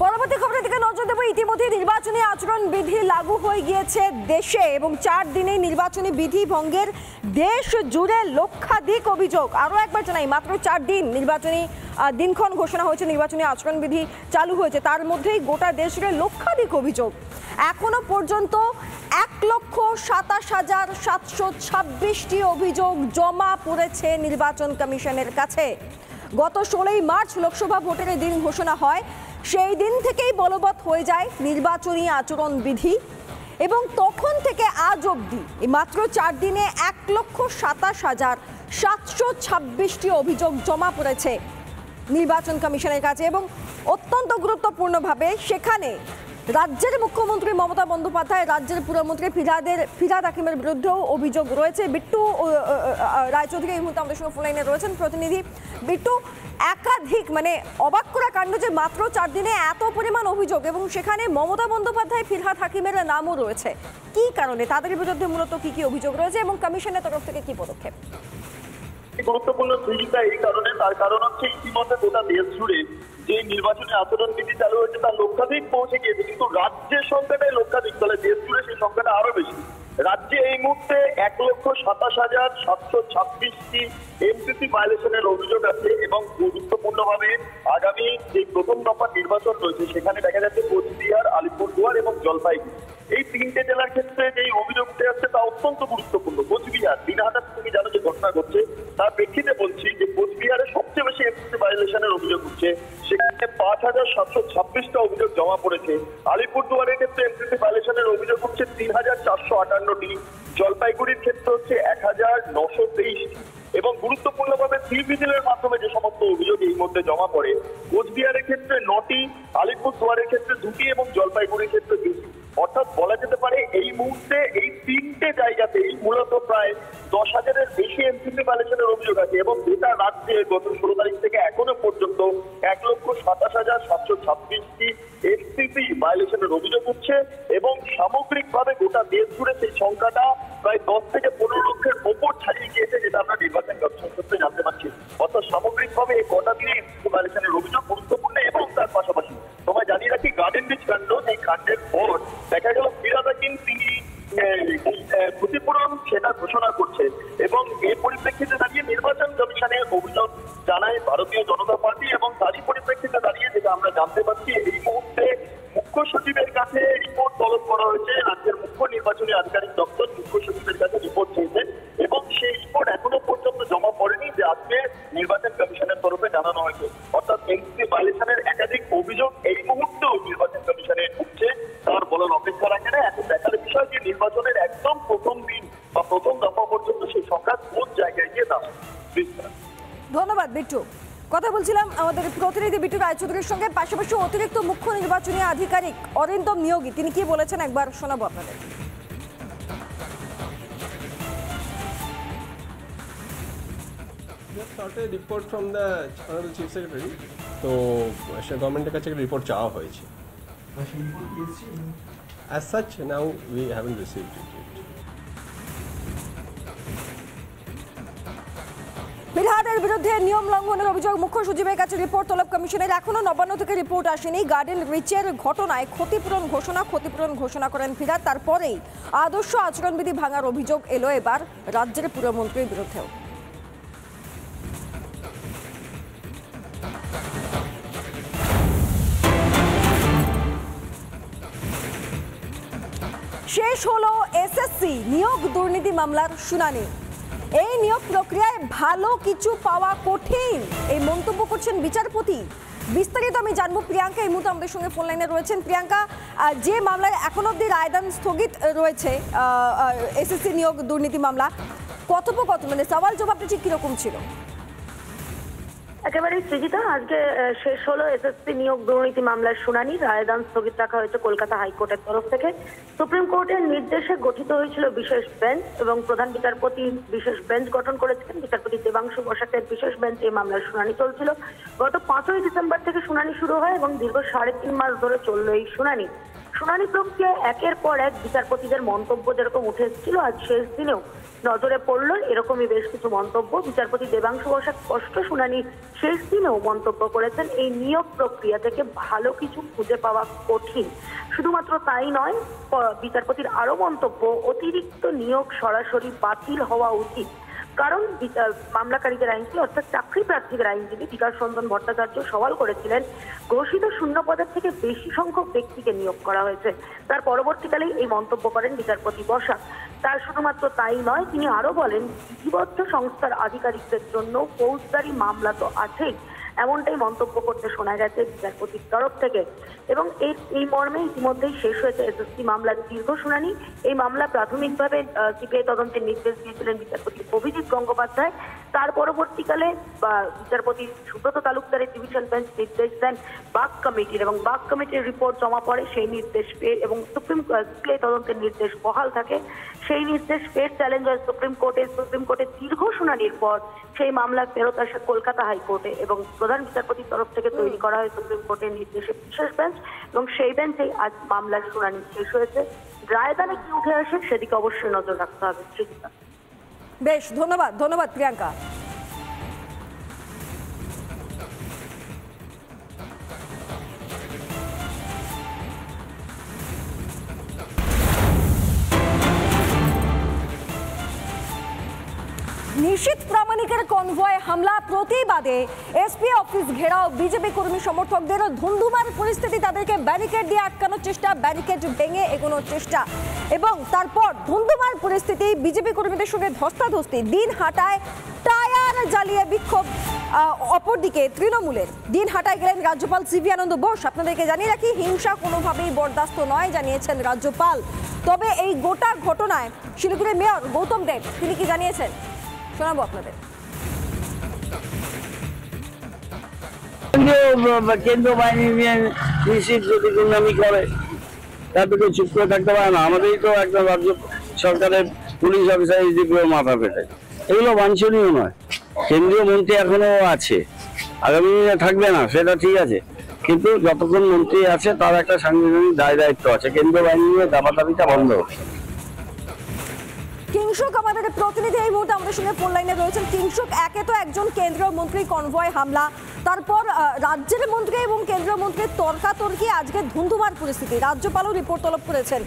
পরবর্তী খবরের দিকে নজর দেব। ইতিমধ্যে নির্বাচনী আচরণ বিধি লাগু হয়ে গিয়েছে দেশে এবং 4 দিনে নির্বাচনী বিধি ভঙ্গের দেশ জুড়ে লক্ষাধিক অভিযোগ। আরও একবার জানাই, মাত্র 4 দিন নির্বাচনী দিনক্ষণ ঘোষণা হয়েছে, নির্বাচনী আচরণ বিধি চালু হয়েছে, তার মধ্যেই গোটা দেশ জুড়ে লক্ষাধিক অভিযোগ। এখনো পর্যন্ত 1,27,726টি অভিযোগ জমা পড়েছে নির্বাচন কমিশনের কাছে। গত 16ই মার্চ লোকসভা ভোটের দিন ঘোষণা হয়, সেই দিন থেকেই বলবৎ হয়ে যায় নির্বাচনী আচরণ বিধি এবং তখন থেকে আজ অবধি মাত্র 4 দিনে 1,27,726টি অভিযোগ জমা পড়েছে নির্বাচন কমিশনের কাছে। এবং অত্যন্ত গুরুত্বপূর্ণভাবে সেখানে রাজ্যের মুখ্যমন্ত্রী মমতা বন্দ্যোপাধ্যায়, রাজ্যের পুরমন্ত্রী ফিরহাদ হাকিমের বিরুদ্ধেও অভিযোগ রয়েছে। বিট্টু রায়চৌধুরী এই মুহূর্তে আমাদের সঙ্গে ফোন লাইনে রয়েছেন, প্রতিনিধি। বিট্টু, একাধিক অবাক করা কাণ্ড যে মাত্র 4 দিনে এত পরিমাণ অভিযোগ এবং সেখানে মমতা বন্দ্যোপাধ্যায়, ফিরহাদ হাকিমের নামও রয়েছে। কি কারণে, তাদের বিরুদ্ধে মূলত কি কি অভিযোগ রয়েছে এবং কমিশনের তরফ থেকে কি পদক্ষেপ? গুরুত্বপূর্ণ ভূমিকা এই কারণে, তার কারণ হচ্ছে ইতিমধ্যে গোটা দেশ জুড়ে যে নির্বাচনী আচরণ বিধি চালু হয়েছে তার লক্ষাধিক পৌঁছে গিয়েছে, কিন্তু রাজ্যের সংখ্যাটাই লক্ষাধিক, তাহলে দেশ জুড়ে সেই সংখ্যাটা আরো বেশি। রাজ্যে এই মুহূর্তে 1,27,726টি এমসিসি ভায়োলেশনের অভিযোগ আছে এবং গুরুত্বপূর্ণভাবে আগামী যে প্রথম দফা নির্বাচন রয়েছে সেখানে দেখা যাচ্ছে কোচবিহার, আলিপুরদুয়ার এবং জলপাইগুড়ি, এই 3টে জেলার ক্ষেত্রে যে অভিযোগ উঠে আসছে তা অত্যন্ত গুরুত্বপূর্ণ। কোচবিহার, দিনহাটার তুমি জানো যে ঘটনা ঘটছে, তার প্রেক্ষিতে বলছি যে কোচবিহারে সবচেয়ে বেশি এমসিসি ভায়োলেশনের অভিযোগ উঠছে, সেখানে 5,726টা অভিযোগ জমা পড়েছে। আলিপুরদুয়ারের ক্ষেত্রে এমসিসি ভায়োলেশনের অভিযোগ উঠছে 3,458টি, জলপাইগুড়ির ক্ষেত্রে হচ্ছে 1,923টি। এবং গুরুত্বপূর্ণভাবে সিভিজিলের মাধ্যমে যে সমস্ত অভিযোগ এই মধ্যে জমা পড়ে, কোচবিহারের ক্ষেত্রে 9টি, আলিপুরদুয়ারের ক্ষেত্রে 2টি এবং জলপাইগুড়ির ক্ষেত্রে 2টি। অর্থাৎ বলা যেতে পারে এই মুহূর্তে এই 3টে জায়গাতেই মূলত প্রায় 10,000-এর বেশি এমসিসি ভায়োলেশনের অভিযোগ আছে এবং গোটা রাজ্যে গত 16 তারিখ থেকে এখনো পর্যন্ত 1,27,726টি এমসিসি ভায়োলেশনের অভিযোগ উঠছে এবং সামগ্রিকভাবে গোটা দেশ জুড়ে সেই সংখ্যাটা প্রায় 10 থেকে 15 লক্ষের ওপর ছাড়িয়ে গিয়েছে, যেটা আমরা নির্বাচন কমিশন সূত্রে জানতে পারছি। অর্থাৎ সামগ্রিকভাবে এই গোটা দিনে এমসিসি ভায়োলেশনের অভিযোগ গুরুত্বপূর্ণ। এবং তার পাশাপাশি তোমায় জানিয়ে রাখি, গার্ডেন রিচ কাণ্ড, এই কাণ্ডের পর দেখা গেল ফিরহাদ হাকিম তিনি ক্ষতিপূরণ সেটা ঘোষণা করছেন এবং এর পরিপ্রেক্ষিতে দাঁড়িয়ে নির্বাচন কমিশনে অভিযোগ জানায় ভারতীয় জনতা পার্টি এবং তারই পরিপ্রেক্ষিতে দাঁড়িয়ে যেটা আমরা জানতে পারছি, এই মুহূর্তে মুখ্য সচিবের কাছে রিপোর্ট তলব করা হয়েছে। রাজ্যের মুখ্য নির্বাচনী আধিকারিক দপ্তর মুখ্য সচিবের কাছে রিপোর্ট চেয়েছে এবং সেই রিপোর্ট এখনো পর্যন্ত জমা পড়েনি, যে আজকে নির্বাচন কমিশনের তরফে জানানো হয়েছে। অর্থাৎ এমসিসি ভায়োলেশনের একাধিক অভিযোগ এই মুহূর্তেও নির্বাচন কমিশনে উঠছে, তার বলার অপেক্ষা রাখে না। এখন দেখার বিষয় যে নির্বাচনের একদম প্রথম দিন বা প্রথম দফা পর্যন্ত সেই সংখ্যা কোন জায়গায় গিয়ে দাঁড়ায়। ধন্যবাদ বিট্টু। কথা বলছিলাম আমাদের প্রতিনিধি বিট্টু রায়চৌধুরীর সঙ্গে। পাশাপাশি অতিরিক্ত মুখ্য নির্বাচনী আধিকারিক অরিন্দম নিয়োগী তিনি কি বলেছেন একবার শোনাবো আপনাদের। Report from the honourable chief secretary, তো গভর্নমেন্টের কাছে রিপোর্ট চাওয়া হয়েছে। As such, now we haven't received it. ফিরহাদের বিরুদ্ধে নিয়ম লঙ্ঘনের অভিযোগ, মুখ্য সচিবের কাছে রিপোর্ট তলব কমিশনের। এখনো নবান্ন থেকে রিপোর্ট আসেনি। গার্ডেন রিচের ঘটনায় ক্ষতিপূরণ ঘোষণা করেন ফিরহাদ, তারপরেই আদর্শ আচরণবিধি ভাঙার অভিযোগ এলো এবার রাজ্যের পুরমন্ত্রীর বিরুদ্ধেও। শেষ হলো এসএসসি নিয়োগ দুর্নীতি মামলার শুনানি। এই নিয়োগ প্রক্রিয়ায় ভালো কিছু পাওয়া কঠিন, এই মন্তব্য করছেন বিচারপতি। বিস্তারিত আমি জানবো, প্রিয়াঙ্কা এই মুহূর্তে আমাদের সঙ্গে ফোন লাইনে রয়েছেন। প্রিয়াঙ্কা, যে মামলায় এখন অব্দি রায়দান স্থগিত রয়েছে, এসএসসি নিয়োগ দুর্নীতি মামলা, কথোপকথন সওয়াল জবাবটা ঠিক কিরকম ছিল? একেবারে সৃজিতা, আজকে শেষ হলো এসএসসি নিয়োগ দুর্নীতি মামলার শুনানি। রায়দান স্থগিত রাখা হয়েছে কলকাতা হাইকোর্টের তরফ থেকে। সুপ্রিম কোর্টের নির্দেশে গঠিত হয়েছিল বিশেষ বেঞ্চ এবং প্রধান বিচারপতি বিশেষ বেঞ্চ গঠন করেছিলেন। বিচারপতি দেবাংশু বসাকের বিশেষ বেঞ্চ এই মামলার শুনানি চলছিল। গত 5ই ডিসেম্বর থেকে শুনানি শুরু হয় এবং দীর্ঘ 3.5 মাস ধরে চললো এই শুনানি। শুনানি প্রক্রিয়ায় একের পর এক বিচারপতিদের মন্তব্য যেরকম উঠে এসেছিল, আজ শেষ দিনেও নজরে পড়ল এরকমই বেশ কিছু মন্তব্য। বিচারপতি দেবাংশু বসাক স্পষ্ট শুনানি শেষ দিনেও মন্তব্য করেছেন, এই নিয়োগ প্রক্রিয়া থেকে ভালো কিছু খুঁজে পাওয়া কঠিন। শুধুমাত্র তাই নয়, বিচারপতির আরো মন্তব্য, অতিরিক্ত নিয়োগ সরাসরি বাতিল হওয়া উচিত। কারণ মামলাকারীদের আইনজীবী অর্থাৎ চাকরি প্রার্থীদের আইনজীবী বিকাশ রঞ্জন ভট্টাচার্য সওয়াল করেছিলেন, ঘোষিত শূন্য পদের থেকে বেশি সংখ্যক ব্যক্তিকে নিয়োগ করা হয়েছে। তার পরবর্তীকালেই এই মন্তব্য করেন বিচারপতি বসাক। তার শুধুমাত্র তাই নয়, তিনি আরো বলেন, বিধিবদ্ধ সংস্থার আধিকারিকদের জন্য ফৌজদারি মামলা তো আছেই, এমনটাই মন্তব্য করতে শোনা গেছে বিচারপতির তরফ থেকে। এবং এই মর্মে ইতিমধ্যেই শেষ হয়েছে এসএসসি মামলার দীর্ঘ শুনানি। এই মামলা প্রাথমিকভাবে সিবিআই তদন্তের নির্দেশ দিয়েছিলেন বিচারপতি অভিজিৎ গঙ্গোপাধ্যায়। তার পরবর্তীকালে বিচারপতি সুব্রত তালুকদারের ডিভিশন বেঞ্চ নির্দেশ দেন বাক কমিটির, এবং বাক কমিটির রিপোর্ট জমা পড়ে। সেই নির্দেশ পেয়ে এবং সিবিআই তদন্তের নির্দেশ বহাল থাকে। সেই নির্দেশ ফের চ্যালেঞ্জ হয় সুপ্রিম কোর্টের দীর্ঘ শুনানির পর সেই মামলা ফেরত আসে কলকাতা হাইকোর্টে এবং প্রধান বিচারপতির তরফ থেকে তৈরি করা হয় সুপ্রিম কোর্টের নির্দেশে বিশেষ বেঞ্চ, এবং সেই বেঞ্চেই আজ মামলার শুনানি শেষ হয়েছে। রায়দানে কি উঠে আসে সেদিকে অবশ্যই নজর রাখতে হবে। বেশ, ধন্যবাদ প্রিয়াঙ্কা। নিশীথ প্রামাণিকের কনভয় হামলা প্রতিবাদে এসপি অফিস ঘেরাও, বিজেপি কর্মী সমর্থকদের ধুন্ধুমার পরিস্থিতি, তাদেরকে ব্যারিকেড দিয়ে আটকানোর চেষ্টা, ব্যারিকেড ভেঙে এগোনোর চেষ্টা, এবং তারপর ধুন্ধুমার পরিস্থিতি, বিজেপি কর্মীদের সঙ্গে ধস্তাধস্তি, দিন হাটায় টায়ার জ্বালিয়ে বিক্ষোভ। অপরদিকে তৃণমূলের দিন হাটায় গেলেন রাজ্যপাল সিভি আনন্দ বোস। আপনাদেরকে জানিয়ে রাখি, হিংসা কোনোভাবেই বরদাস্ত নয় জানিয়েছেন রাজ্যপাল। তবে এই গোটা ঘটনায় শিলিগুড়ির মেয়র গৌতম দেব তিনি কি জানিয়েছেন শোনাবো আপনাদের। কেন্দ্রীয় বাহিনী নিয়ে নিশ্চিত যদি গুন্ডামি করে তাদেরকে চুপ করে থাকতে পারে না। আমাদেরই তো একটা রাজ্য সরকারের পুলিশ অফিসার এসডিপিও মাথা পেটে, এগুলো বাঞ্ছনীয় নয়। কেন্দ্রীয় মন্ত্রী এখনো আছে, আগামী দিনে থাকবে না সেটা ঠিক আছে, কিন্তু যতক্ষণ মন্ত্রী আছে তার একটা সাংবিধানিক দায়িত্ব আছে। কেন্দ্রীয় বাহিনী নিয়ে দাবাদাবিটা বন্ধ। কিংসুক আমাদের প্রতিনিধি এই মুহূর্তে আমাদের সঙ্গে ফোন লাইনে রয়েছেন। কিংসুক, একে তো একজন কেন্দ্রীয় মন্ত্রী কনভয় হামলা, তারপর রাজ্যের মন্ত্রী এবং কেন্দ্রীয় মন্ত্রীর তর্কাতর্কি, আজকে ধুন্ধুমার পরিস্থিতি, রাজ্যপালও রিপোর্ট তলব করেছেন।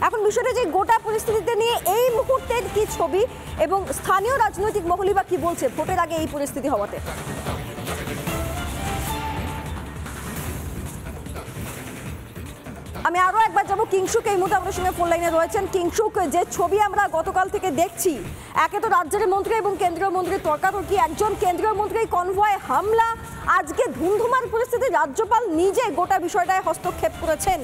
এখন বিষয়টা যে গোটা পরিস্থিতিতে নিয়ে এই মুহূর্তের কি ছবি এবং স্থানীয় রাজনৈতিক মহলই বা কি বলছে ভোটের আগে এই পরিস্থিতি হওয়াতে? আমি আরো একবার যাবো কিংসুক, এই মুহূর্তে আমাদের সঙ্গে ফোন লাইনে রয়েছেন। কিংসুক, যে ছবি আমরা গতকাল থেকে দেখছি, একে তো রাজ্যের মন্ত্রী এবং কেন্দ্রীয় মন্ত্রীর তর্কাতর্কি, একজন কেন্দ্রীয় মন্ত্রীর কনভয় হামলা, আজকে ধুন্ধুমার পরিস্থিতি, রাজ্যপাল নিজে গোটা বিষয়টায় হস্তক্ষেপ করেছেন।